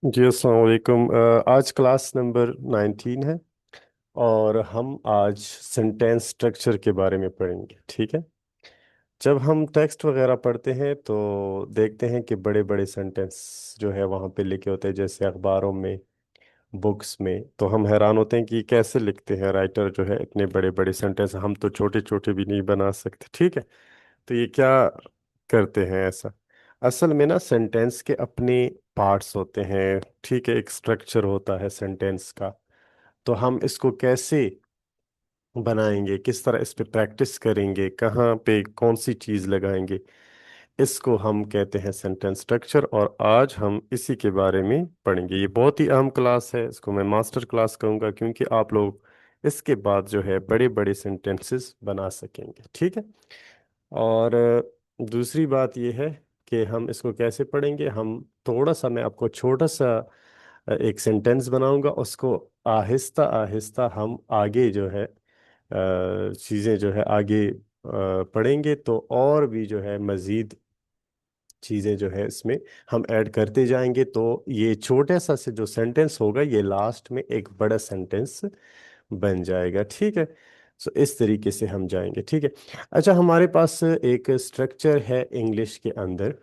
जी अस्सलाम वालेकुम। आज क्लास नंबर 19 है और हम आज सेंटेंस स्ट्रक्चर के बारे में पढ़ेंगे। ठीक है। जब हम टेक्स्ट वगैरह पढ़ते हैं तो देखते हैं कि बड़े बड़े सेंटेंस जो है वहाँ पे लिखे होते हैं, जैसे अखबारों में, बुक्स में। तो हम हैरान होते हैं कि कैसे लिखते हैं राइटर जो है इतने बड़े बड़े सेंटेंस, हम तो छोटे छोटे भी नहीं बना सकते। ठीक है। तो ये क्या करते हैं ऐसा? असल में ना सेंटेंस के अपने पार्ट्स होते हैं। ठीक है। एक स्ट्रक्चर होता है सेंटेंस का। तो हम इसको कैसे बनाएंगे, किस तरह इस पे प्रैक्टिस करेंगे, कहाँ पे कौन सी चीज़ लगाएंगे, इसको हम कहते हैं सेंटेंस स्ट्रक्चर। और आज हम इसी के बारे में पढ़ेंगे। ये बहुत ही अहम क्लास है, इसको मैं मास्टर क्लास कहूँगा, क्योंकि आप लोग इसके बाद जो है बड़े बड़े सेंटेंसेस बना सकेंगे। ठीक है। और दूसरी बात यह है कि हम इसको कैसे पढ़ेंगे। हम थोड़ा सा, मैं आपको छोटा सा एक सेंटेंस बनाऊंगा, उसको आहिस्ता आहिस्ता हम आगे जो है चीज़ें जो है आगे पढ़ेंगे, तो और भी जो है मज़ीद चीज़ें जो है इसमें हम ऐड करते जाएंगे। तो ये छोटे सा से जो सेंटेंस होगा ये लास्ट में एक बड़ा सेंटेंस बन जाएगा। ठीक है। सो इस तरीके से हम जाएंगे। ठीक है। अच्छा, हमारे पास एक स्ट्रक्चर है इंग्लिश के अंदर,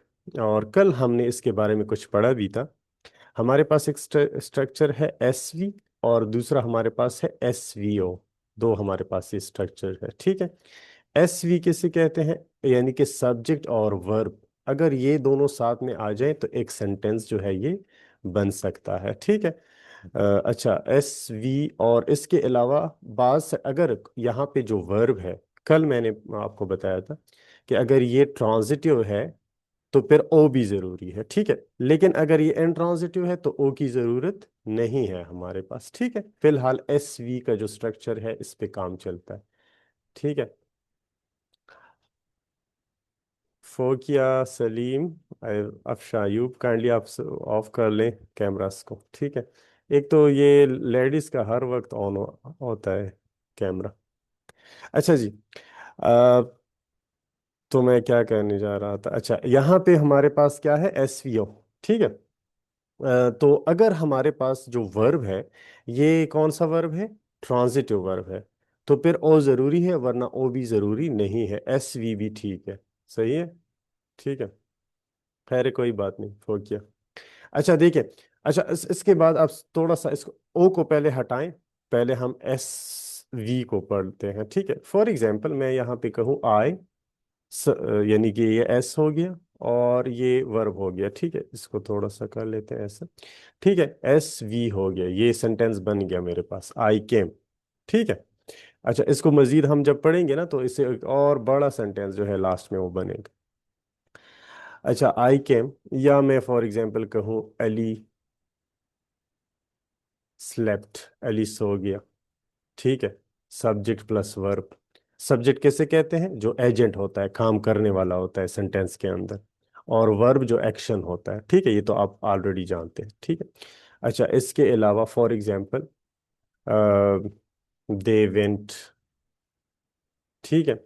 और कल हमने इसके बारे में कुछ पढ़ा भी था। हमारे पास एक स्ट्रक्चर है एसवी, और दूसरा हमारे पास है एसवीओ। दो हमारे पास ये स्ट्रक्चर है। ठीक है। एसवी किसे कहते हैं? यानी कि सब्जेक्ट और वर्ब। अगर ये दोनों साथ में आ जाए तो एक सेंटेंस जो है ये बन सकता है। ठीक है। अच्छा, एस वी और इसके अलावा अगर यहाँ पे जो वर्ब है, कल मैंने आपको बताया था कि अगर ये ट्रांजिटिव है तो फिर ओ भी जरूरी है। ठीक है। लेकिन अगर ये इंट्रांजिटिव है तो ओ की जरूरत नहीं है हमारे पास। ठीक है। फिलहाल एस वी का जो स्ट्रक्चर है इस पे काम चलता है। ठीक है। फोकिया, सलीम, अफशा, अयूब, काइंडली आप ऑफ कर लें कैमरास को। ठीक है। एक तो ये लेडीज का हर वक्त ऑन होता है कैमरा। अच्छा जी। अ, तो मैं क्या कहने जा रहा था? अच्छा, यहाँ पे हमारे पास क्या है? एसवीओ। ठीक है। तो अगर हमारे पास जो वर्ब है, ये कौन सा वर्ब है? ट्रांजिटिव वर्ब है। तो फिर ओ जरूरी है, वरना ओ भी जरूरी नहीं है। एस वी भी ठीक है। सही है। ठीक है। खैर कोई बात नहीं, हो गया। अच्छा देखिए। अच्छा, इसके बाद आप थोड़ा सा इसको ओ को पहले हटाएं। पहले हम एस वी को पढ़ते हैं। ठीक है। फॉर एग्जाम्पल मैं यहाँ पे कहूँ आई, यानी कि ये एस हो गया और ये वर्ब हो गया। ठीक है। इसको थोड़ा सा कर लेते हैं ऐसा। ठीक है। एस वी हो गया, ये सेंटेंस बन गया मेरे पास, आई केम। ठीक है। अच्छा, इसको मजीद हम जब पढ़ेंगे ना तो इससे एक और बड़ा सेंटेंस जो है लास्ट में वो बनेगा। अच्छा, आई केम, या मैं फॉर एग्जांपल कहूँ अली स्लेप्ट, अली सो गया। ठीक है। Subject plus verb. सब्जेक्ट कैसे कहते हैं? जो एजेंट होता है, काम करने वाला होता है सेंटेंस के अंदर। और वर्ब जो एक्शन होता है। ठीक है। ये तो आप ऑलरेडी जानते हैं। ठीक है। अच्छा, इसके अलावा फॉर एग्जांपल दे वेंट। ठीक है।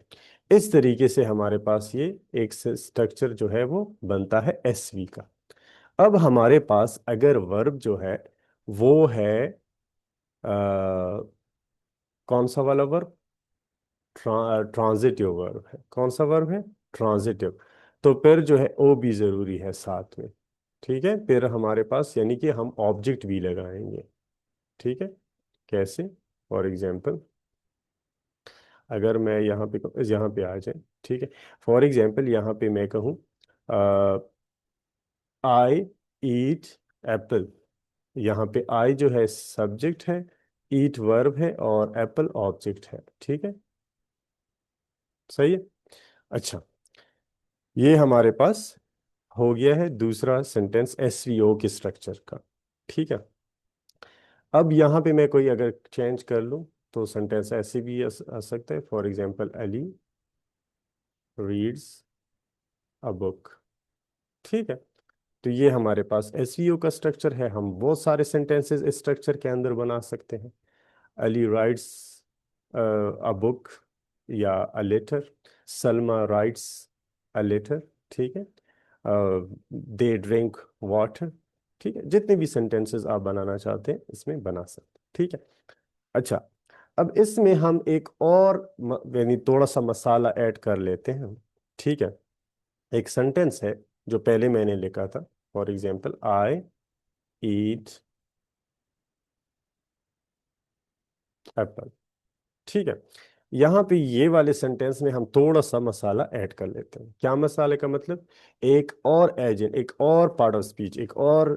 इस तरीके से हमारे पास ये एक स्ट्रक्चर जो है वो बनता है एसवी का। अब हमारे पास अगर वर्ब जो है वो है कौन सा वाला वर्ब? ट्रांजिटिव वर्ब है। कौन सा वर्ब है? ट्रांजिटिव। तो फिर जो है ओ भी जरूरी है साथ में। ठीक है। फिर हमारे पास यानी कि हम ऑब्जेक्ट भी लगाएंगे। ठीक है। कैसे? फॉर एग्जाम्पल अगर मैं यहाँ पे आ जाए। ठीक है। फॉर एग्जाम्पल यहाँ पे मैं कहूँ आई ईट एप्पल। यहाँ पे आई जो है सब्जेक्ट है, ईट वर्ब है, और एप्पल ऑब्जेक्ट है। ठीक है। सही है। अच्छा, ये हमारे पास हो गया है दूसरा सेंटेंस एसवीओ के स्ट्रक्चर का। ठीक है। अब यहाँ पे मैं कोई अगर चेंज कर लूँ तो सेंटेंस ऐसे भी आ सकता है। For example Ali reads a book. ठीक है। तो ये हमारे पास एसवीओ का स्ट्रक्चर है। हम बहुत सारे सेंटेंसेस इस स्ट्रक्चर के अंदर बना सकते हैं। अली राइट्स अ बुक या a letter. Salma writes a letter. ठीक है। They drink water. ठीक है, जितने भी सेंटेंसेस आप बनाना चाहते हैं इसमें बना सकते हैं। ठीक है। अच्छा, अब इसमें हम एक और यानी थोड़ा सा मसाला ऐड कर लेते हैं। ठीक है। एक सेंटेंस है जो पहले मैंने लिखा था, for example I eat Apple. ठीक है। यहाँ पे ये वाले सेंटेंस में हम थोड़ा सा मसाला ऐड कर लेते हैं। क्या मसाले का मतलब, एक और एजेंट, एक और पार्ट ऑफ स्पीच, एक और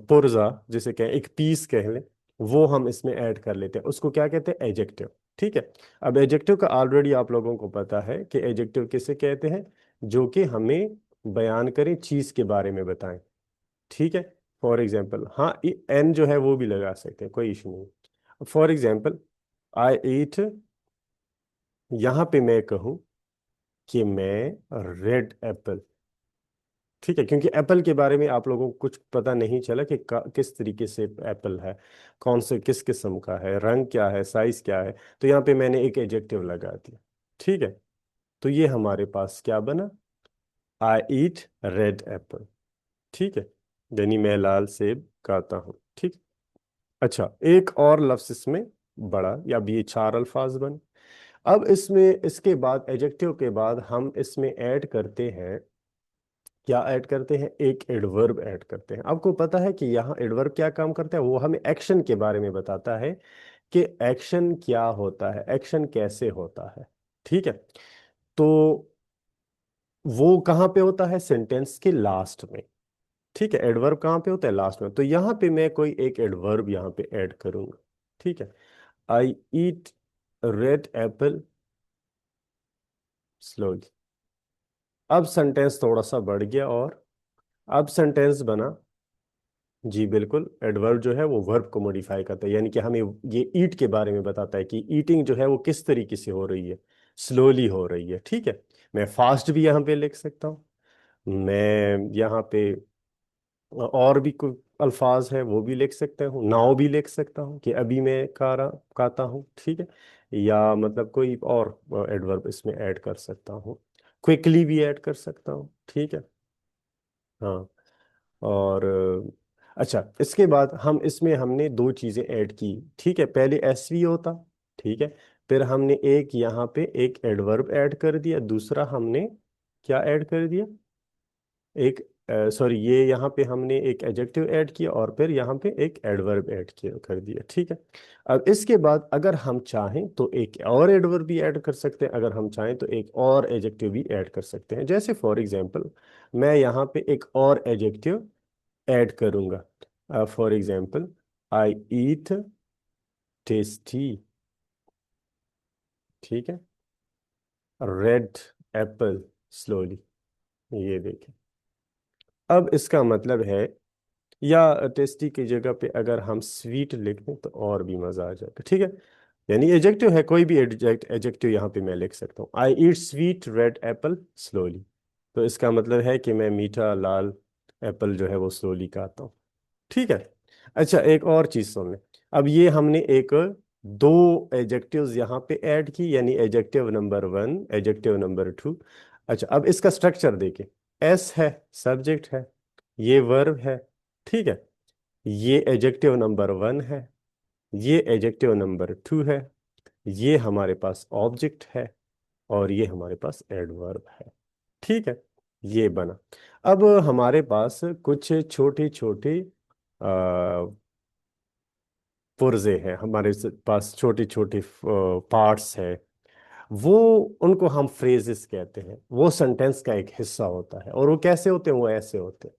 पुर्जा जिसे कहें, एक पीस कह लें, वो हम इसमें ऐड कर लेते हैं। उसको क्या कहते हैं, एजेक्टिव। ठीक है। अब एजेक्टिव का ऑलरेडी आप लोगों को पता है कि एजेक्टिव किसे कहते हैं, जो कि हमें बयान करें, चीज के बारे में बताएं। ठीक है। फॉर एग्जाम्पल, हाँ, एन जो है वो भी लगा सकते हैं, कोई इशू नहीं। फॉर एग्जाम्पल, आई ईट, यहां पे मैं कहूं कि मैं रेड एप्पल। ठीक है, क्योंकि एप्पल के बारे में आप लोगों को कुछ पता नहीं चला कि किस तरीके से एप्पल है, कौन से किस किस्म का है, रंग क्या है, साइज क्या है। तो यहाँ पे मैंने एक एडजेक्टिव लगा दिया। ठीक है। तो ये हमारे पास क्या बना, आई ईट रेड एप्पल। ठीक है, यानी मैं लाल सेब खाता हूँ। ठीक। अच्छा, एक और लफ्ज इसमें बड़ा, या अब ये चार अल्फाज बने। अब इसमें इसके बाद, एडजेक्टिव के बाद हम इसमें ऐड करते हैं, क्या ऐड करते हैं, एक एडवर्ब ऐड करते हैं। आपको पता है कि यहाँ एडवर्ब क्या काम करता है, वो हमें एक्शन के बारे में बताता है कि एक्शन क्या होता है, एक्शन कैसे होता है। ठीक है। तो वो कहाँ पे होता है, सेंटेंस के लास्ट में। ठीक है, एडवर्ब कहाँ पे होता है, लास्ट में। तो यहाँ पे मैं कोई एक एडवर्ब यहाँ पे ऐड करूंगा। ठीक है। I eat red apple slowly. अब सेंटेंस थोड़ा सा बढ़ गया, और अब सेंटेंस बना, जी बिल्कुल, एडवर्ब जो है वो वर्ब को मॉडिफाई करता है, यानी कि हमें ये ईट के बारे में बताता है कि ईटिंग जो है वो किस तरीके से हो रही है, स्लोली हो रही है। ठीक है। मैं फास्ट भी यहाँ पे लिख सकता हूँ, मैं यहाँ पे और भी कुछ अल्फाज है वो भी लिख सकता हूँ, नाउ भी लिख सकता हूँ कि अभी मैं खाता हूँ। ठीक है। या मतलब कोई और एडवर्ब इसमें ऐड कर सकता हूँ, क्विकली भी ऐड कर सकता हूँ। ठीक है। हाँ। और अच्छा, इसके बाद हम इसमें हमने दो चीजें ऐड की। ठीक है, पहले एसवी होता। ठीक है। फिर हमने एक यहाँ पे एक एडवर्ब ऐड कर दिया, दूसरा हमने क्या ऐड कर दिया, एक, सॉरी, ये यहाँ पे हमने एक एडजेक्टिव ऐड किया, और फिर यहाँ पे एक एडवर्ब ऐड किया कर दिया। ठीक है। अब इसके बाद अगर हम चाहें तो एक और एडवर्ब भी ऐड कर सकते हैं, अगर हम चाहें तो एक और एडजेक्टिव भी ऐड कर सकते हैं। जैसे फॉर एग्जांपल, मैं यहाँ पे एक और एडजेक्टिव ऐड करूंगा। For example, I eat tasty. ठीक है, रेड एप्पल स्लोली। ये देखें, अब इसका मतलब है, या टेस्टी की जगह पे अगर हम स्वीट लिख दें तो और भी मजा आ जाएगा। ठीक है, यानी एडजेक्टिव है, कोई भी एडजेक्टिव यहाँ पे मैं लिख सकता हूँ। I eat sweet red apple slowly, तो इसका मतलब है कि मैं मीठा लाल एप्पल जो है वो स्लोली खाता हूँ। ठीक है। अच्छा, एक और चीज सुन लें। अब ये हमने एक दो एडजेक्टिव्स यहाँ पे ऐड की, यानी adjective number one, adjective number two. अच्छा, अब इसका स्ट्रक्चर देखें। एस है, सब्जेक्ट है, ये वर्ब है। ठीक है, ये एडजेक्टिव नंबर वन है, ये एडजेक्टिव नंबर टू है, ये हमारे पास ऑब्जेक्ट है, और ये हमारे पास एडवर्ब है। ठीक है, ये बना। अब हमारे पास कुछ छोटे छोटे पुर्जे हैं, हमारे पास छोटे छोटे पार्ट्स हैं, वो, उनको हम फ्रेजेस कहते हैं। वो सेंटेंस का एक हिस्सा होता है, और वो कैसे होते हैं, वो ऐसे होते हैं।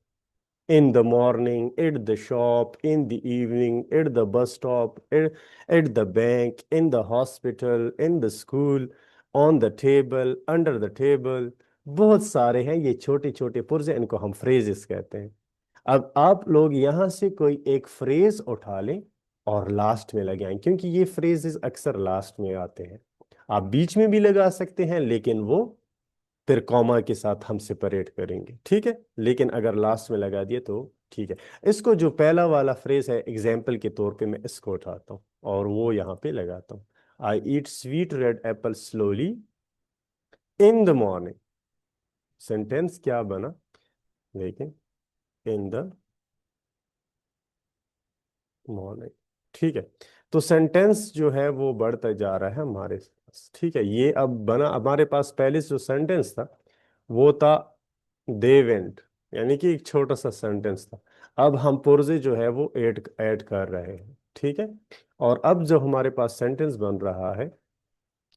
In the morning, at the shop, in the evening, at the bus stop, at the bank, in the hospital, in the school, on the table, under the table। बहुत सारे हैं ये छोटे छोटे पुर्जे, इनको हम फ्रेजेस कहते हैं। अब आप लोग यहाँ से कोई एक फ्रेज उठा लें और लास्ट में लगे आएं, क्योंकि ये फ्रेजेस अक्सर लास्ट में आते हैं। आप बीच में भी लगा सकते हैं, लेकिन वो फिर कॉमा के साथ हम सेपरेट करेंगे। ठीक है, लेकिन अगर लास्ट में लगा दिए तो ठीक है। इसको जो पहला वाला फ्रेज है, एग्जाम्पल के तौर पे मैं इसको उठाता हूँ और वो यहाँ पे लगाता हूँ। I eat sweet red apple slowly in the morning. Sentence क्या बना, देखें। In the morning. ठीक है। तो सेंटेंस जो है वो बढ़ता जा रहा है हमारे पास। ठीक है, ये अब बना हमारे पास पहले से जो सेंटेंस था वो था दे वेंट, यानी कि एक छोटा सा सेंटेंस था। अब हम पुर्जे जो है वो ऐड ऐड कर रहे हैं। ठीक है। और अब जो हमारे पास सेंटेंस बन रहा है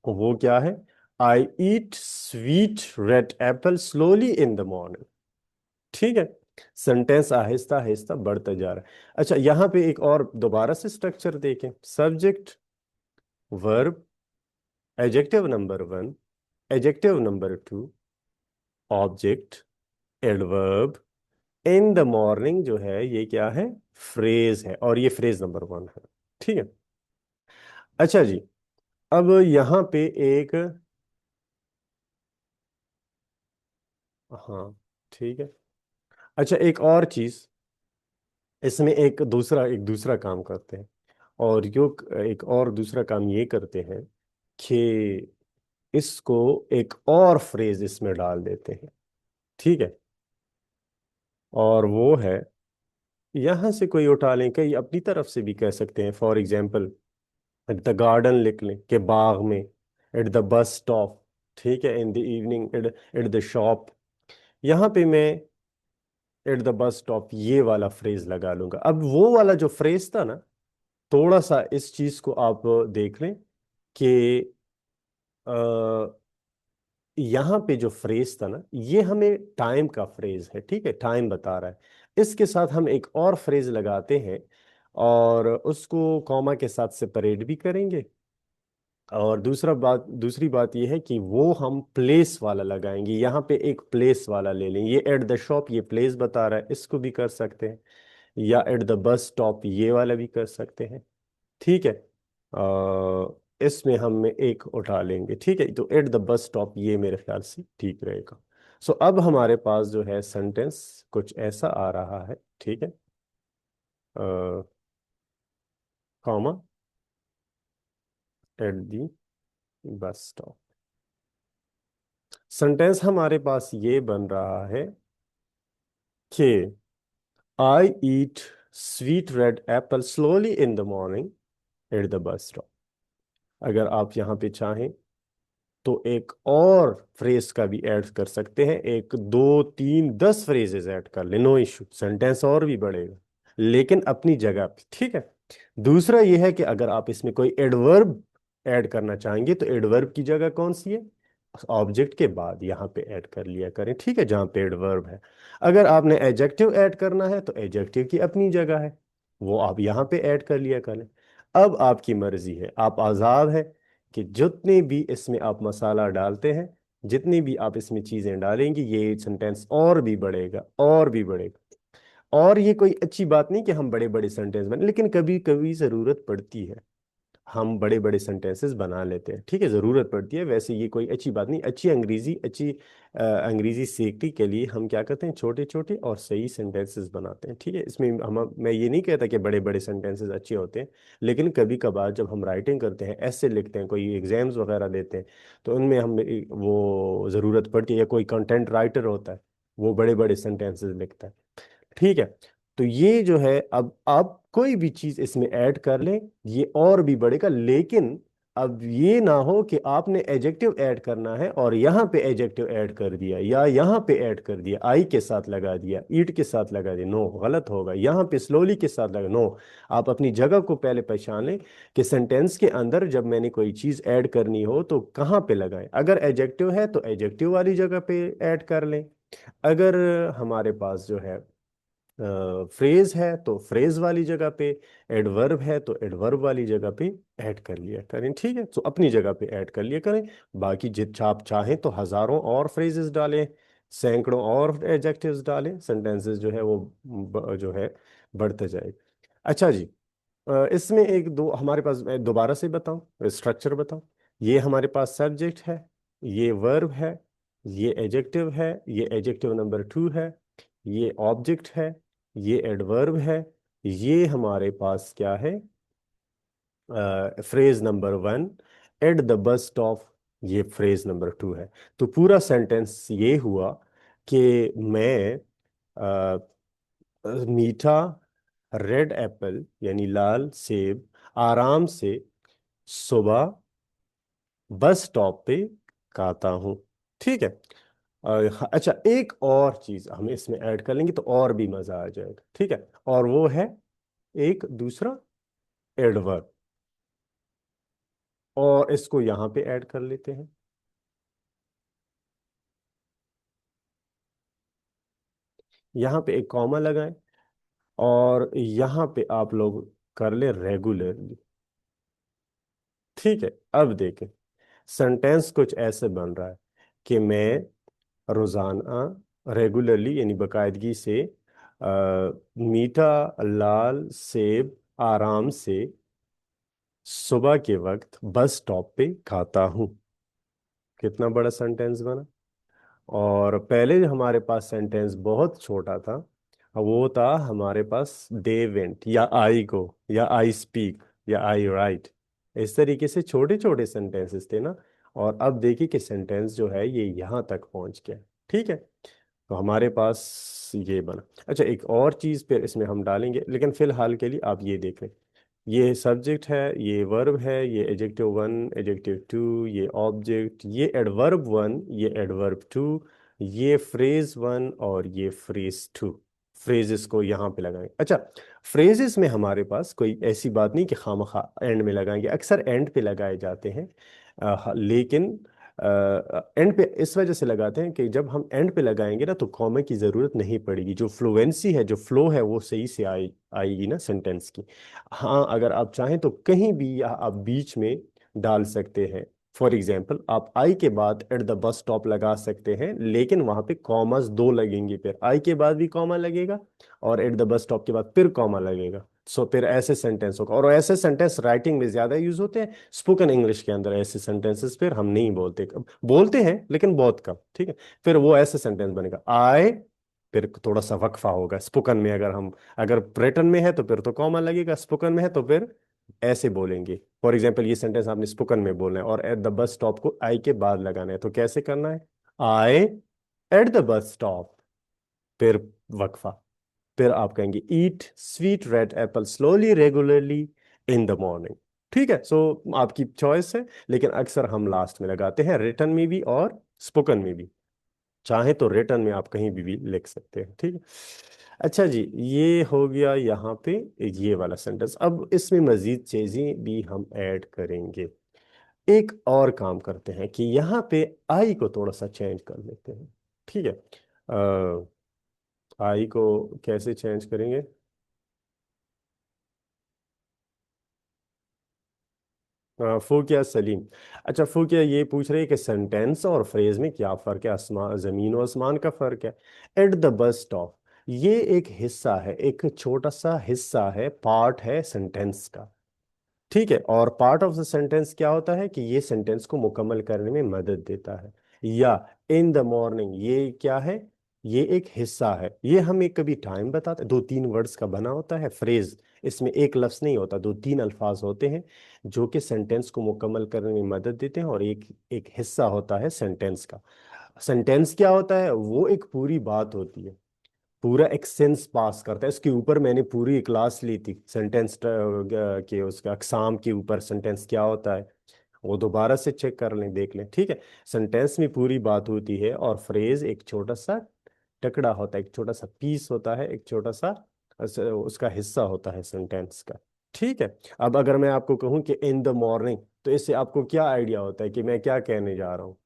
वो क्या है? I eat sweet red apple slowly in the morning. ठीक है। सेंटेंस आहिस्ता आहिस्ता बढ़ता जा रहा है। अच्छा, यहां पे एक और दोबारा से स्ट्रक्चर देखें। Subject, verb, adjective number one, adjective number two, object, adverb, in the morning जो है ये क्या है? फ्रेज है, और ये फ्रेज नंबर वन है। ठीक है। अच्छा जी, अब यहां पे एक, हाँ ठीक है। अच्छा, एक और चीज, इसमें एक दूसरा काम करते हैं। और जो एक और दूसरा काम ये करते हैं कि इसको एक और फ्रेज इसमें डाल देते हैं। ठीक है। और वो है, यहां से कोई उठा लें, कहीं अपनी तरफ से भी कह सकते हैं। For example, at the garden लिख लें, के बाग में। At the bus stop. ठीक है, in the evening, at at the shop. यहाँ पे मैं एट द बस स्टॉप ये वाला फ्रेज लगा लूंगा। अब वो वाला जो फ्रेज था ना, थोड़ा सा इस चीज को आप देख लें कि यहाँ पे जो फ्रेज था ना, ये हमें टाइम का फ्रेज है। ठीक है, टाइम बता रहा है। इसके साथ हम एक और फ्रेज लगाते हैं, और उसको कॉमा के साथ सेपरेट भी करेंगे। और दूसरी बात यह है कि वो हम प्लेस वाला लगाएंगे। यहाँ पे एक प्लेस वाला ले लें। ये एट द शॉप ये प्लेस बता रहा है, इसको भी कर सकते हैं। या एट द बस स्टॉप ये वाला भी कर सकते हैं। ठीक है। इसमें हम एक उठा लेंगे। ठीक है, तो एट द बस स्टॉप ये मेरे ख्याल से ठीक रहेगा। सो अब हमारे पास जो है सेंटेंस कुछ ऐसा आ रहा है। ठीक है। Comma, at the bus stop. Sentence हमारे पास ये बन रहा है कि I eat sweet red apple slowly in the morning at the bus stop. अगर आप यहाँ पे चाहें तो एक और फ्रेज का भी ऐड कर सकते हैं। एक, दो, तीन, 10 फ्रेजेस ऐड कर ले, नो इशू, सेंटेंस और भी बढ़ेगा, लेकिन अपनी जगह पे। ठीक है। दूसरा यह है कि अगर आप इसमें कोई एडवर्ब ऐड करना चाहेंगे तो एडवर्ब की जगह कौन सी है? ऑब्जेक्ट के बाद यहाँ पे ऐड कर लिया करें। ठीक है, जहाँ पे एडवर्ब है। अगर आपने एडजेक्टिव ऐड करना है तो एडजेक्टिव की अपनी जगह है, वो आप यहाँ पे ऐड कर लिया करें। अब आपकी मर्जी है, आप आज़ाद है कि जितने भी इसमें आप मसाला डालते हैं, जितनी भी आप इसमें चीजें डालेंगे, ये सेंटेंस और भी बढ़ेगा, और भी बढ़ेगा। और ये कोई अच्छी बात नहीं कि हम बड़े बड़े सेंटेंस बने, लेकिन कभी कभी जरूरत पड़ती है, हम बड़े बड़े सेंटेंसेस बना लेते हैं। ठीक है, ज़रूरत पड़ती है। वैसे ये कोई अच्छी बात नहीं। अच्छी अंग्रेजी सीखने के लिए हम क्या करते हैं? छोटे छोटे और सही सेंटेंसेस बनाते हैं। ठीक है, इसमें हम मैं ये नहीं कहता कि बड़े बड़े सेंटेंसेस अच्छे होते हैं, लेकिन कभी कभार जब हम राइटिंग करते हैं, ऐसे लिखते हैं, कोई एग्जाम्स वगैरह देते हैं, तो उनमें हम वो ज़रूरत पड़ती है। या कोई कंटेंट राइटर होता है, वो बड़े बड़े सेंटेंसेस लिखता है। ठीक है। तो ये जो है, अब आप कोई भी चीज इसमें ऐड कर लें, ये और भी बढ़ेगा। लेकिन अब ये ना हो कि आपने एडजेक्टिव ऐड करना है और यहां पे एडजेक्टिव ऐड कर दिया, या यहां पे ऐड कर दिया, आई के साथ लगा दिया, ईट के साथ लगा दिया। नो, गलत होगा। यहां पे स्लोली के साथ लगा, नो। आप अपनी जगह को पहले पहचान लें कि सेंटेंस के अंदर जब मैंने कोई चीज ऐड करनी हो तो कहाँ पे लगाएं। अगर एडजेक्टिव है तो एडजेक्टिव वाली जगह पे ऐड कर लें। अगर हमारे पास जो है फ्रेज है तो फ्रेज वाली जगह पे, एडवर्ब है तो एडवर्ब वाली जगह पे ऐड कर लिया करें। ठीक है, तो अपनी जगह पे ऐड कर लिया करें। बाकी जितना आप चाहें तो हजारों और फ्रेजेस डालें, सैकड़ों और एडजेक्टिव्स डालें, सेंटेंसेस जो है वो जो है बढ़ते जाएगा। अच्छा जी, इसमें एक दो हमारे पास, मैं दोबारा से बताऊं, स्ट्रक्चर बताऊं। ये हमारे पास सब्जेक्ट है, ये वर्ब है, ये एडजेक्टिव है, ये एडजेक्टिव नंबर टू है, ये ऑब्जेक्ट है, ये एडवर्ब है, ये हमारे पास क्या है? Phrase number one, eight the bus stop, ये फ्रेज नंबर टू है। तो पूरा सेंटेंस ये हुआ कि मैं मीठा रेड एप्पल यानी लाल सेब आराम से सुबह बस स्टॉप पे खाता हूँ। ठीक है। अच्छा, एक और चीज हम इसमें ऐड कर लेंगे तो और भी मजा आ जाएगा। ठीक है। और वो है एक दूसरा एडवर्ब, और इसको यहां पे ऐड कर लेते हैं। यहां पे एक कॉमा लगाएं, और यहां पे आप लोग कर ले रेगुलरली। ठीक है। अब देखें, सेंटेंस कुछ ऐसे बन रहा है कि मैं रोजाना रेगुलरली यानी बाकायदगी से मीठा लाल सेब आराम से सुबह के वक्त बस स्टॉप पे खाता हूँ। कितना बड़ा सेंटेंस बना। और पहले जो हमारे पास सेंटेंस बहुत छोटा था, वो था हमारे पास दे वेंट, या आई गो, या आई स्पीक, या आई राइट। इस तरीके से छोटे छोटे सेंटेंसेस थे ना। और अब देखिए कि सेंटेंस जो है ये यहाँ तक पहुंच गया। ठीक है। तो हमारे पास ये बना। अच्छा, एक और चीज फिर इसमें हम डालेंगे, लेकिन फिलहाल के लिए आप ये देख लें। ये सब्जेक्ट है, ये वर्ब है, ये एडजेक्टिव वन, एडजेक्टिव टू, ये ऑब्जेक्ट, ये एडवर्ब वन, ये एडवर्ब टू, ये फ्रेज वन, और ये फ्रेज टू। फ्रेजेस को यहाँ पे लगाएंगे। अच्छा, फ्रेजेस में हमारे पास कोई ऐसी बात नहीं कि खामखा एंड में लगाएंगे, अक्सर एंड पे लगाए जाते हैं। लेकिन एंड पे इस वजह से लगाते हैं कि जब हम एंड पे लगाएंगे ना तो कॉमा की जरूरत नहीं पड़ेगी, जो फ्लुएंसी है, जो फ्लो है, वो सही से आएगी ना सेंटेंस की। हाँ, अगर आप चाहें तो कहीं भी या आप बीच में डाल सकते हैं। फॉर एग्जाम्पल, आप आई के बाद एट द बस स्टॉप लगा सकते हैं, लेकिन वहां पे कॉमास दो लगेंगे, फिर आई के बाद भी कॉमा लगेगा और एट द बस स्टॉप के बाद फिर कॉमा लगेगा। सो फिर ऐसे सेंटेंस होगा, और ऐसे सेंटेंस राइटिंग में ज्यादा यूज होते हैं। स्पोकन इंग्लिश के अंदर ऐसे सेंटेंसेस फिर हम नहीं बोलते, बोलते हैं लेकिन बहुत कम। ठीक है। फिर वो ऐसे सेंटेंस बनेगा आई, फिर थोड़ा सा वक्फा होगा। स्पोकन में अगर हम, अगर रिटन में है तो फिर तो कॉमा लगेगा, स्पोकन में है तो फिर ऐसे बोलेंगे। फॉर एग्जाम्पल, ये सेंटेंस आपने स्पोकन में बोलना है और एट द बस स्टॉप को आई के बाद लगाना है, तो कैसे करना है? I at the bus stop, फिर वक्फा, फिर आप कहेंगे eat sweet red apple slowly regularly in the morning. ठीक है। सो आपकी चॉइस है, लेकिन अक्सर हम लास्ट में लगाते हैं, रिटन में भी और स्पोकन में भी। चाहे तो रिटर्न में आप कहीं भी लिख सकते हैं। ठीक है। अच्छा जी, ये हो गया यहाँ पे ये वाला सेंटेंस। अब इसमें मजीद चीजें भी हम ऐड करेंगे। एक और काम करते हैं कि यहाँ पे आई को थोड़ा सा चेंज कर लेते हैं। ठीक है। आई को कैसे चेंज करेंगे? फोकिया सलीम। अच्छा, फोकिया ये पूछ रही है कि सेंटेंस और फ्रेज में क्या फर्क है, जमीन और आसमान का फर्क है। एट द बस स्टॉप, ये एक हिस्सा है, एक छोटा सा हिस्सा है, पार्ट है सेंटेंस का। ठीक है। और पार्ट ऑफ द सेंटेंस क्या होता है कि ये सेंटेंस को मुकम्मल करने में मदद देता है। या इन द मॉर्निंग, ये क्या है? ये एक हिस्सा है। ये हम एक कभी टाइम बताते, दो तीन वर्ड्स का बना होता है फ्रेज। इसमें एक लफ्ज नहीं होता, दो तीन अल्फाज होते हैं जो कि सेंटेंस को मुकम्मल करने में मदद देते हैं, और एक एक हिस्सा होता है सेंटेंस का। सेंटेंस क्या होता है? वो एक पूरी बात होती है, पूरा एक सेंस पास करता है। इसके ऊपर मैंने पूरी क्लास ली थी सेंटेंस के, उसका अकसाम के ऊपर सेंटेंस क्या होता है, वो दोबारा से चेक कर लें, देख लें। ठीक है। सेंटेंस में पूरी बात होती है, और फ्रेज एक छोटा सा टुकड़ा होता है, एक छोटा सा पीस होता है, एक छोटा सा उसका हिस्सा होता है सेंटेंस का। ठीक है। अब अगर मैं आपको कहूं कि इन द मॉर्निंग, तो इससे आपको क्या आइडिया होता है कि मैं क्या कहने जा रहा हूँ?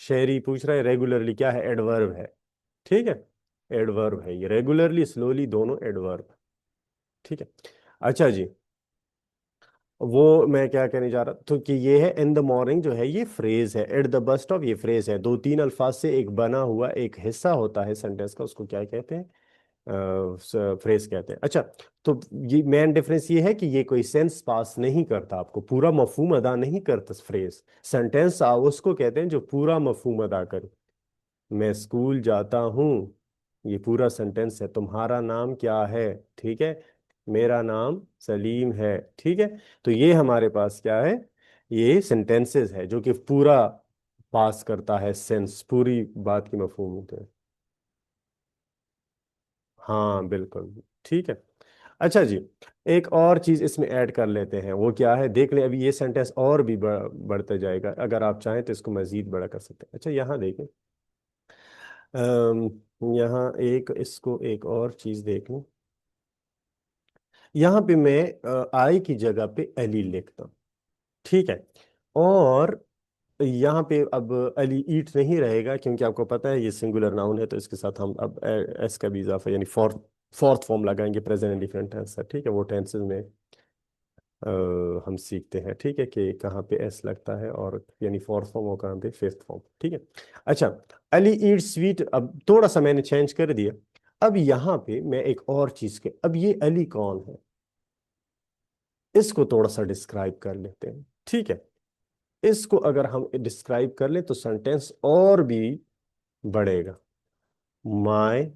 शेरी पूछ रहा है रेगुलरली क्या है? एडवर्ब है। ठीक है। एडवर्ब है ये, रेगुलरली स्लोली दोनों एडवर्ब। ठीक है। अच्छा जी, वो मैं क्या कहने जा रहा तो कि ये है इन द मॉर्निंग, जो है ये फ्रेज है। एट द बस स्टॉप ये फ्रेज है, दो तीन अल्फाज से एक बना हुआ एक हिस्सा होता है सेंटेंस का, उसको क्या कहते हैं? फ्रेज कहते हैं। अच्छा, तो ये मेन डिफरेंस ये है कि ये कोई सेंस पास नहीं करता, आपको पूरा मफहूम अदा नहीं करता फ्रेज। सेंटेंस उसको कहते हैं जो पूरा मफहूम अदा करे। मैं स्कूल जाता हूँ, ये पूरा सेंटेंस है। तुम्हारा नाम क्या है? ठीक है। मेरा नाम सलीम है। ठीक है। तो ये हमारे पास क्या है? ये सेंटेंसेस है जो कि पूरा पास करता है सेंस, पूरी बात की मफहूम होते हैं। हाँ बिल्कुल। ठीक है। अच्छा जी, एक और चीज इसमें ऐड कर लेते हैं, वो क्या है देख लें। अभी ये सेंटेंस और भी बढ़ता जाएगा, अगर आप चाहें तो इसको मजीद बड़ा कर सकते हैं। अच्छा यहाँ देखें, यहाँ एक इसको एक और चीज देख लें। यहाँ पे मैं आई की जगह पे एली लिखता हूँ। ठीक है। और यहाँ पे अब अली ईट नहीं रहेगा, क्योंकि आपको पता है ये सिंगुलर नाउन है, तो इसके साथ हम अब एस का भी इजाफा यानी फोर्थ फोर्थ फॉर्म लगाएंगे, प्रेजेंट इंडिफरेंट टेंस है। ठीक है, वो टेंसेस में हम सीखते हैं। ठीक है, कि कहाँ पे एस लगता है, और यानी फोर्थ फॉर्म और कहाँ पे फिफ्थ फॉर्म। ठीक है। अच्छा, अली ईट स्वीट, अब थोड़ा सा मैंने चेंज कर दिया। अब यहाँ पे मैं एक और चीज के, अब ये अली कौन है, इसको थोड़ा सा डिस्क्राइब कर लेते हैं। ठीक है। इसको अगर हम डिस्क्राइब कर ले तो सेंटेंस और भी बढ़ेगा। My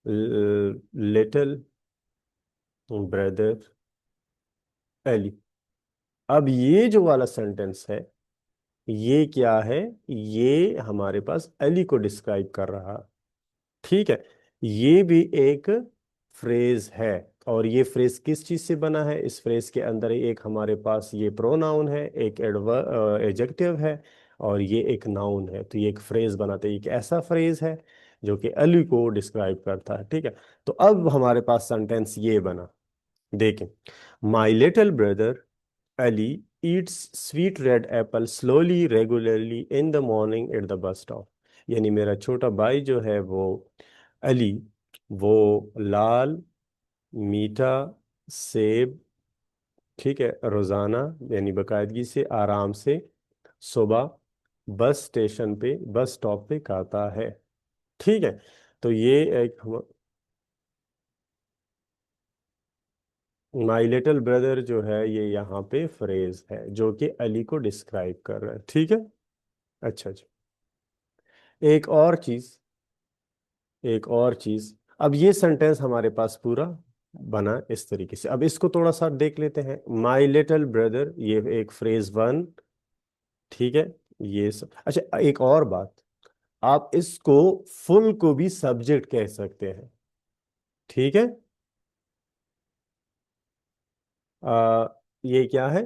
little brother Ali. अब ये जो वाला सेंटेंस है, ये क्या है, ये हमारे पास अली को डिस्क्राइब कर रहा। ठीक है। ये भी एक फ्रेज है, और ये फ्रेज किस चीज से बना है, इस फ्रेज के अंदर एक हमारे पास ये प्रोनाउन है, एक एडजेक्टिव है, और ये एक नाउन है। तो ये एक फ्रेज बनाते हैं, एक ऐसा फ्रेज है जो कि अली को डिस्क्राइब करता है। ठीक है। तो अब हमारे पास सेंटेंस ये बना, देखें। माई little brother Ali Yeats sweet red apple slowly regularly in the morning at the bus stop. यानी मेरा छोटा भाई जो है वो अली, वो लाल मीठा सेब, ठीक है, रोजाना यानी बाकायदगी से आराम से सुबह बस स्टेशन पे बस स्टॉप पे खाता है। ठीक है। तो ये एक माई लिटिल ब्रदर जो है ये यहाँ पे फ्रेज है जो कि अली को डिस्क्राइब कर रहा है। ठीक है। अच्छा जी, एक और चीज, एक और चीज। अब ये सेंटेंस हमारे पास पूरा बना इस तरीके से। अब इसको थोड़ा सा देख लेते हैं। माई लिटिल ब्रदर, ये एक फ्रेज वन। ठीक है। ये सब अच्छा, एक और बात, आप इसको फुल को भी सब्जेक्ट कह सकते हैं। ठीक है। आ, ये क्या है,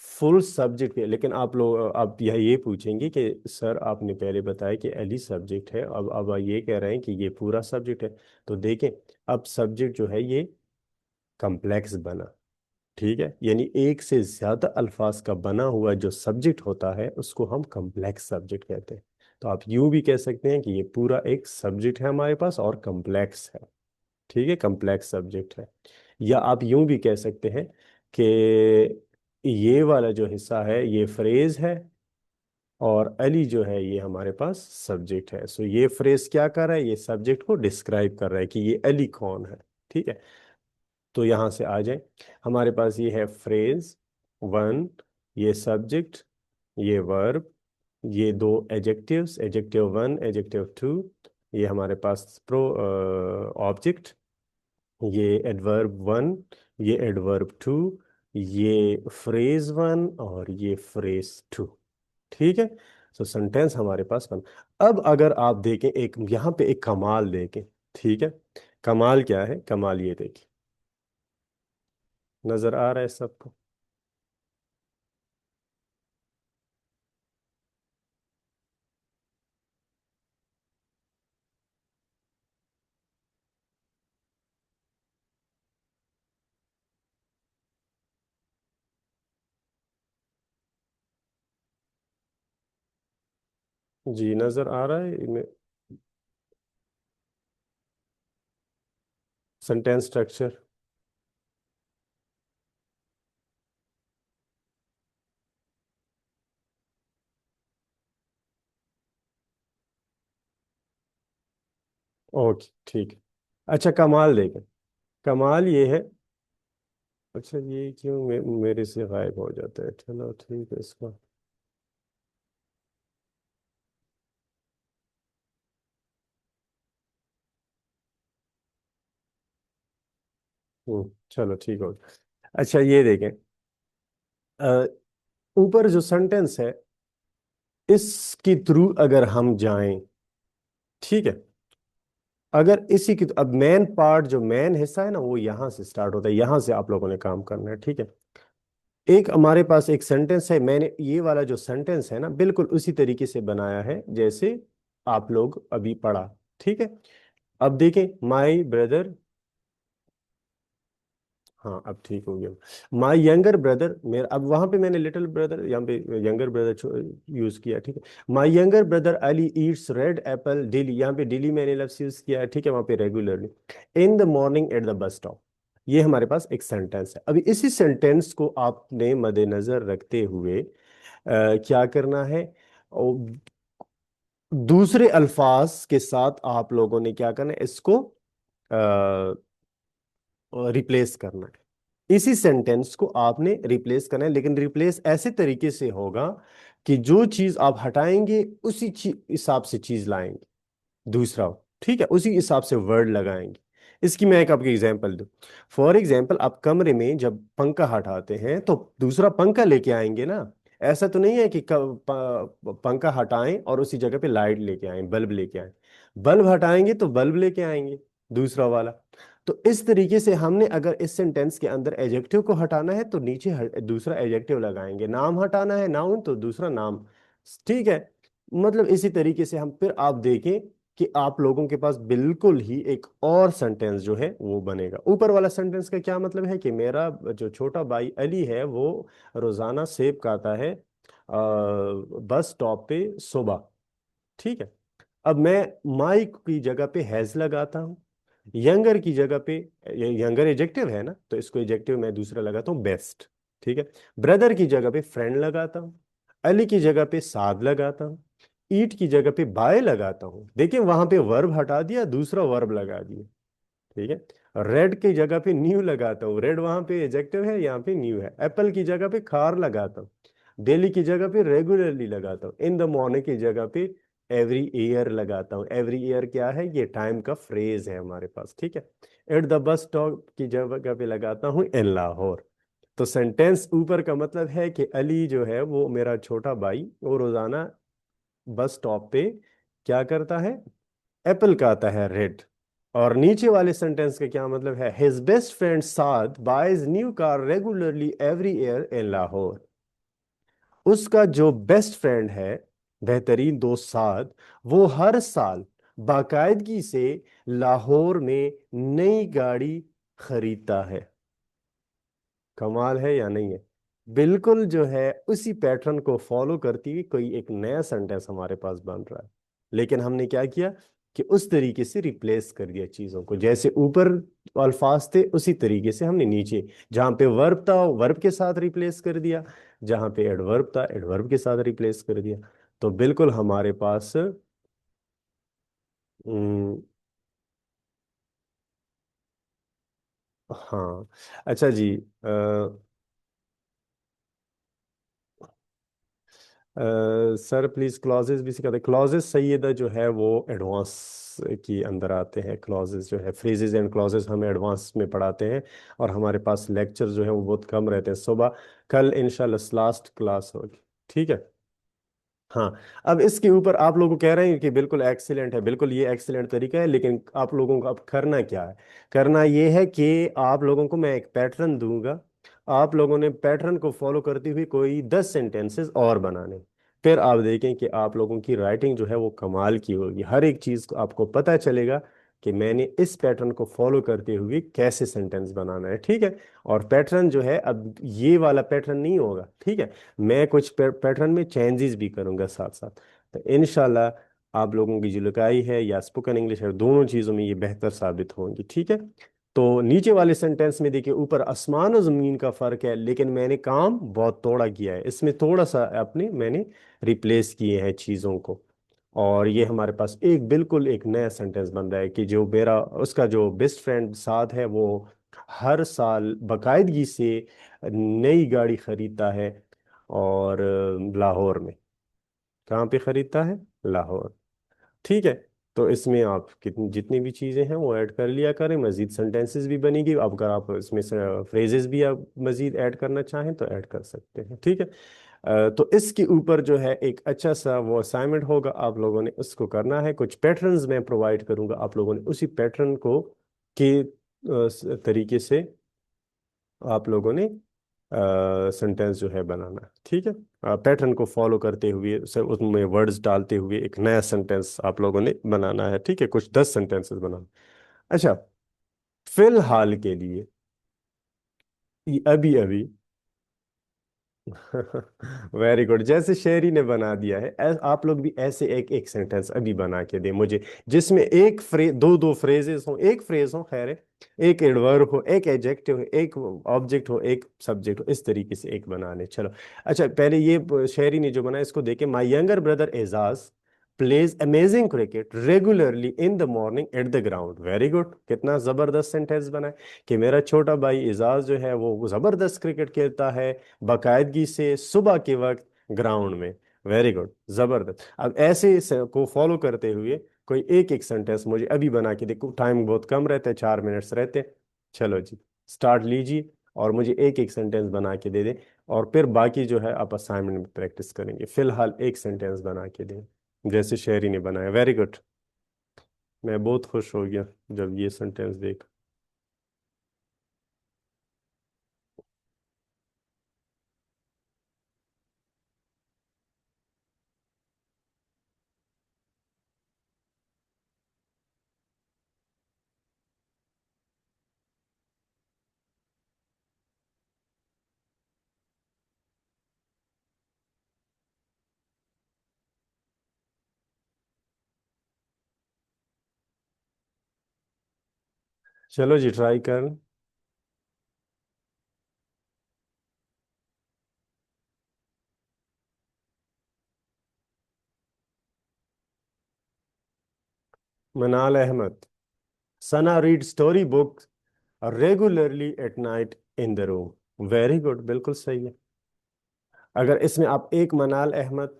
फुल सब्जेक्ट है। लेकिन आप लोग आप ये पूछेंगे कि सर आपने पहले बताया कि एली सब्जेक्ट है, अब ये कह रहे हैं कि ये पूरा सब्जेक्ट है। तो देखें, अब सब्जेक्ट जो है ये कम्प्लेक्स बना। ठीक है, यानी एक से ज्यादा अल्फाज का बना हुआ जो सब्जेक्ट होता है उसको हम कम्प्लेक्स सब्जेक्ट कहते हैं। तो आप यूं भी कह सकते हैं कि ये पूरा एक सब्जेक्ट है हमारे पास और कम्प्लेक्स है। ठीक है, कम्प्लेक्स सब्जेक्ट है। या आप यूं भी कह सकते हैं कि ये वाला जो हिस्सा है ये फ्रेज है, और अली जो है ये हमारे पास सब्जेक्ट है। सो ये फ्रेज क्या कर रहा है, ये सब्जेक्ट को डिस्क्राइब कर रहा है कि ये अली कौन है। ठीक है। तो यहां से आ जाए, हमारे पास ये है फ्रेज वन, ये सब्जेक्ट, ये वर्ब, ये दो adjectives, adjective one adjective two, ये हमारे पास प्रो ऑब्जेक्ट, ये एडवर्ब वन, ये एडवर्ब टू, ये फ्रेज वन, और ये फ्रेज टू। ठीक है। तो सेंटेंस हमारे पास बन। अब अगर आप देखें, एक यहाँ पे एक कमाल देखें। ठीक है। कमाल क्या है, कमाल ये देखिए, नजर आ रहा है सबको। जी नजर आ रहा है सेंटेंस स्ट्रक्चर। ओके ठीक है। अच्छा कमाल देखें, कमाल ये है। अच्छा ये क्यों मेरे से गायब हो जाता है, चलो ठीक है इसका। चलो ठीक हो गया। अच्छा ये देखें, अ, ऊपर जो सेंटेंस है इसके थ्रू अगर हम जाएं, ठीक है, अगर इसी की, अब मेन पार्ट जो मेन हिस्सा है ना वो यहां से स्टार्ट होता है, यहां से आप लोगों ने काम करना है, ठीक है। एक हमारे पास एक सेंटेंस है, मैंने ये वाला जो सेंटेंस है ना बिल्कुल उसी तरीके से बनाया है जैसे आप लोग अभी पढ़ा, ठीक है। अब देखें, माई ब्रदर, हाँ अब ठीक हो गया। माई यंगर ब्रदर, मेरा अब वहां पे मैंने लिटिल ब्रदर, यहाँ पे यंगर ब्रदर यूज किया, ठीक है। माई younger brother Ali Yeats red Apple daily, यहाँ पे डेली मैंने लफ्ज यूज किया है, ठीक है, वहां पे regularly. In the morning at the bus stop, ये हमारे पास एक सेंटेंस है। अभी इसी सेंटेंस को आपने मद्देनजर रखते हुए क्या करना है, और दूसरे अल्फाज के साथ आप लोगों ने क्या करना है, इसको रिप्लेस करना है। इसी सेंटेंस को आपने रिप्लेस करना है, लेकिन रिप्लेस ऐसे तरीके से होगा कि जो चीज आप हटाएंगे उसी हिसाब से चीज लाएंगे दूसरा, ठीक है, उसी हिसाब से वर्ड लगाएंगे। इसकी मैं एक आपकी एग्जांपल दूं। फॉर एग्जांपल, आप कमरे में जब पंखा हटाते हैं तो दूसरा पंखा लेके आएंगे ना। ऐसा तो नहीं है कि पंखा हटाएं और उसी जगह पे लाइट लेके आएं, बल्ब लेके आएं। बल्ब हटाएंगे तो बल्ब लेके आएंगे दूसरा वाला। तो इस तरीके से हमने अगर इस सेंटेंस के अंदर एडजेक्टिव को हटाना है तो नीचे दूसरा एडजेक्टिव लगाएंगे, नाम हटाना है नाउन तो दूसरा नाम, ठीक है। मतलब इसी तरीके से हम फिर आप देखें कि आप लोगों के पास बिल्कुल ही एक और सेंटेंस जो है वो बनेगा। ऊपर वाला सेंटेंस का क्या मतलब है कि मेरा जो छोटा भाई अली है वो रोजाना सेब खाता है बस स्टॉप पे सुबह, ठीक है। अब मैं माई की जगह पे हैज लगाता हूँ, यंगर की जगह पे, यंगर एजेक्टिव है ना तो इसको एजेक्टिव मैं दूसरा लगाता हूँ बेस्ट, ठीक है। ब्रदर की जगह पे फ्रेंड लगाता हूँ, अली की जगह पे साद लगाता हूँ, ईट की जगह पे बाय लगाता हूँ। देखिए वहां पे वर्ब हटा दिया, दूसरा वर्ब लगा दिया, ठीक है। रेड की जगह पे न्यू लगाता हूँ, रेड वहां पे एजेक्टिव है, यहाँ पे न्यू है। एप्पल की जगह पे खार लगाता हूँ, डेली की जगह पे रेगुलरली लगाता हूँ। इन द मॉर्निंग की जगह पे एवरी ईयर लगाता हूँ। एवरी ईयर क्या है, ये टाइम का फ्रेज है हमारे पास, ठीक है। एट द बस स्टॉप की जगह पे लगाता हूँ इन लाहौर। तो सेंटेंस ऊपर का मतलब है कि अली जो है वो मेरा छोटा भाई, वो रोजाना बस स्टॉप पे क्या करता है, एप्पल का आता है रेड। और नीचे वाले सेंटेंस का क्या मतलब है, his best friend Saad buys new car regularly every year in Lahore. उसका जो बेस्ट फ्रेंड है, बेहतरीन दोस्त साद, वो हर साल बाकायदगी से लाहौर में नई गाड़ी खरीदता है। कमाल है या नहीं है। बिल्कुल जो है उसी पैटर्न को फॉलो करती हुई कोई एक नया सेंटेंस हमारे पास बन रहा है। लेकिन हमने क्या किया कि उस तरीके से रिप्लेस कर दिया चीजों को, जैसे ऊपर अल्फाज थे उसी तरीके से हमने नीचे, जहां पे वर्ब था वर्ब के साथ रिप्लेस कर दिया, जहां पे एडवर्ब था एडवर्ब के साथ रिप्लेस कर दिया। तो बिल्कुल हमारे पास हम्म, हाँ। अच्छा जी, सर प्लीज क्लॉजेस भी सिखा दे। क्लॉजेस सैयदा जो है वो एडवांस की अंदर आते हैं। क्लॉजेस जो है, फ्रेजेस एंड क्लॉजेस हमें एडवांस में पढ़ाते हैं, और हमारे पास लेक्चर जो है वो बहुत कम रहते हैं सुबह। कल इंशाल्लाह लास्ट क्लास होगी, ठीक है। हाँ, अब इसके ऊपर आप लोगों को कह रहे हैं कि बिल्कुल एक्सीलेंट है, बिल्कुल ये एक्सीलेंट तरीका है, लेकिन आप लोगों को अब करना क्या है। करना ये है कि आप लोगों को मैं एक पैटर्न दूंगा, आप लोगों ने पैटर्न को फॉलो करते हुए कोई 10 सेंटेंसेस और बनाने। फिर आप देखें कि आप लोगों की राइटिंग जो है वो कमाल की होगी, हर एक चीज़ को आपको पता चलेगा कि मैंने इस पैटर्न को फॉलो करते हुए कैसे सेंटेंस बनाना है, ठीक है। और पैटर्न जो है अब ये वाला पैटर्न नहीं होगा, ठीक है। मैं कुछ पैटर्न में चेंजेस भी करूंगा साथ साथ। तो इनशाला आप लोगों की जो लिखाई है या स्पोकन इंग्लिश है, दोनों चीज़ों में ये बेहतर साबित होंगी, ठीक है। तो नीचे वाले सेंटेंस में देखिए, ऊपर आसमान और जमीन का फर्क है, लेकिन मैंने काम बहुत थोड़ा किया है इसमें, थोड़ा सा अपने मैंने रिप्लेस किए हैं चीज़ों को। और ये हमारे पास एक बिल्कुल एक नया सेंटेंस बन रहा है कि जो मेरा उसका जो बेस्ट फ्रेंड साथ है वो हर साल बाकायदगी से नई गाड़ी खरीदता है, और लाहौर में, कहाँ पे खरीदता है, लाहौर, ठीक है। तो इसमें आप कितनी जितनी भी चीज़ें हैं वो ऐड कर लिया करें, मजीद सेंटेंसेस भी बनेगी। अब अगर आप इसमें से फ्रेजेस भी आप मजीद ऐड करना चाहें तो ऐड कर सकते हैं, ठीक है। तो इसके ऊपर जो है एक अच्छा सा वो असाइनमेंट होगा, आप लोगों ने उसको करना है। कुछ पैटर्न्स मैं प्रोवाइड करूंगा, आप लोगों ने उसी पैटर्न को के तरीके से आप लोगों ने सेंटेंस जो है बनाना है, ठीक है। पैटर्न को फॉलो करते हुए उसमें वर्ड्स डालते हुए एक नया सेंटेंस आप लोगों ने बनाना है, ठीक है। कुछ 10 सेंटेंसेस बनाना। अच्छा, फिलहाल के लिए अभी अभी वेरी गुड, जैसे शेरी ने बना दिया है, आप लोग भी ऐसे एक एक सेंटेंस अभी बना के दें मुझे, जिसमें एक फ्रेज, दो दो फ्रेजेस हो, एक फ्रेज हो, खैर है, एक एडवर्ब हो, एक एडजेक्टिव हो, एक ऑब्जेक्ट हो, एक सब्जेक्ट हो, इस तरीके से एक बना ले। चलो, अच्छा, पहले ये शेरी ने जो बनाया इसको देखे। My younger brother Ejaz plays amazing cricket regularly in the morning at the ground. Very good, कितना जबरदस्त सेंटेंस बना है कि मेरा छोटा भाई एजाज जो है वो जबरदस्त क्रिकेट खेलता है बाकायदगी से सुबह के वक्त ग्राउंड में। वेरी गुड, जबरदस्त। अब ऐसे को फॉलो करते हुए कोई एक एक सेंटेंस मुझे अभी बना के देखो, टाइम बहुत कम रहता है, 4 मिनट्स रहते हैं। चलो जी, स्टार्ट लीजिए और मुझे एक एक सेंटेंस बना के दे दें, और फिर बाकी जो है आप असाइनमेंट में प्रैक्टिस करेंगे। फिलहाल एक सेंटेंस बना के दें जैसे शेरी ने बनाया। वेरी गुड, मैं बहुत खुश हो गया जब ये सेंटेंस देख। चलो जी, ट्राई कर। Manal Ahmad, Sana read story book regularly at night in the room. Very good, बिल्कुल सही है। अगर इसमें आप एक मनाल अहमद,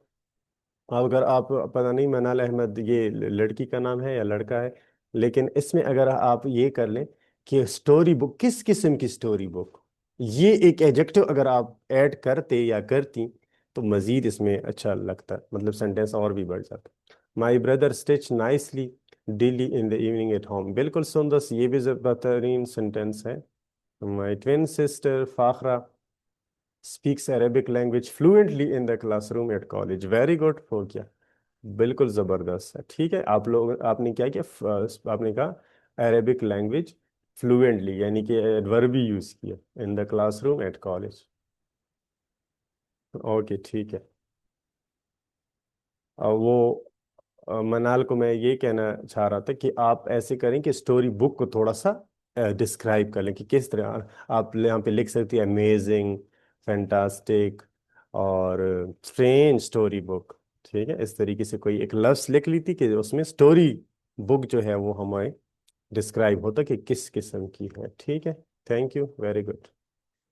अगर आप, पता नहीं मनाल अहमद ये लड़की का नाम है या लड़का है, लेकिन इसमें अगर आप ये कर लें कि स्टोरी बुक, किस किस्म की स्टोरी बुक, ये एक एडजेक्टिव अगर आप ऐड करते या करती तो मजीद इसमें अच्छा लगता, मतलब सेंटेंस और भी बढ़ जाता। My brother stitch nicely daily in the evening at home. बिल्कुल सुंदर, ये भी बेहतरीन सेंटेंस है। My twin sister Fakhra speaks Arabic language fluently in the classroom at college. Very good, हो गया, बिल्कुल जबरदस्त है। ठीक है, आप लोग, आपने क्या किया, आपने कहा अरेबिक लैंग्वेज फ्लुएंटली, यानी कि एडवर्बी यूज किया इन the classroom at college. Okay, ठीक है। वो मनाल को मैं ये कहना चाह रहा था कि आप ऐसे करें कि स्टोरी बुक को थोड़ा सा डिस्क्राइब कर लें कि किस तरह आप यहाँ पे लिख सकती है, अमेजिंग, फैंटास्टिक और स्ट्रेंज स्टोरी बुक। ठीक है, इस तरीके से कोई एक लफ्ज लिख ली थी कि उसमें स्टोरी बुक जो है वो हमें डिस्क्राइब होता कि किस किस्म की है। ठीक है, थैंक यू, वेरी गुड।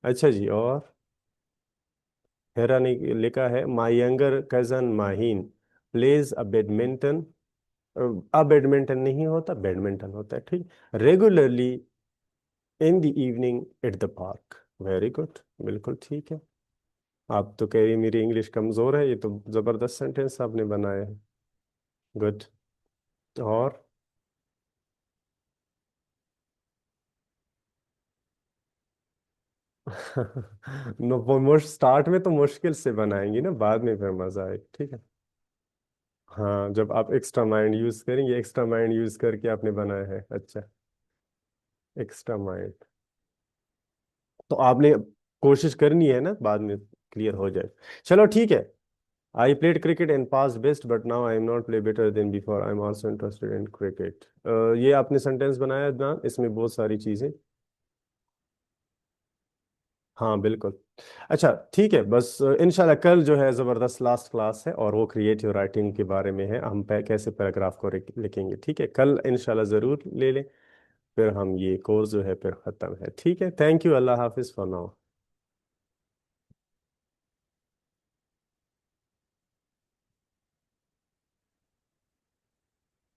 अच्छा जी, और हेरा ने लिखा है my younger cousin Maheen plays a badminton. अब बैडमिंटन नहीं होता, बैडमिंटन होता है, ठीक। Regularly in the evening at the park. Very good, बिल्कुल ठीक है। आप तो कह रही मेरी इंग्लिश कमजोर है, ये तो जबरदस्त सेंटेंस आपने बनाया है। गुड। और नो, वो स्टार्ट में तो मुश्किल से बनाएंगी ना, बाद में फिर मजा आए, ठीक है। हाँ, जब आप एक्स्ट्रा माइंड यूज करेंगे, एक्स्ट्रा माइंड यूज करके आपने बनाया है, अच्छा। एक्स्ट्रा माइंड तो आपने कोशिश करनी है ना, बाद में क्लियर हो जाए। चलो ठीक है। I played cricket in past best but now I am not play better than before, I am also interested in cricket. ये आपने सेंटेंस बनाया ना, इसमें बहुत सारी चीजें। हाँ बिल्कुल। अच्छा ठीक है, बस इंशाल्लाह कल जो है ज़बरदस्त लास्ट क्लास है, और वो क्रिएटिव राइटिंग के बारे में है, हम कैसे पैराग्राफ को लिखेंगे। ठीक है, कल इंशाल्लाह ज़रूर ले लें, फिर हम ये कोर्स जो है फिर ख़त्म है। ठीक है, थैंक यू, अल्लाह हाफिज़ फॉर नाउ।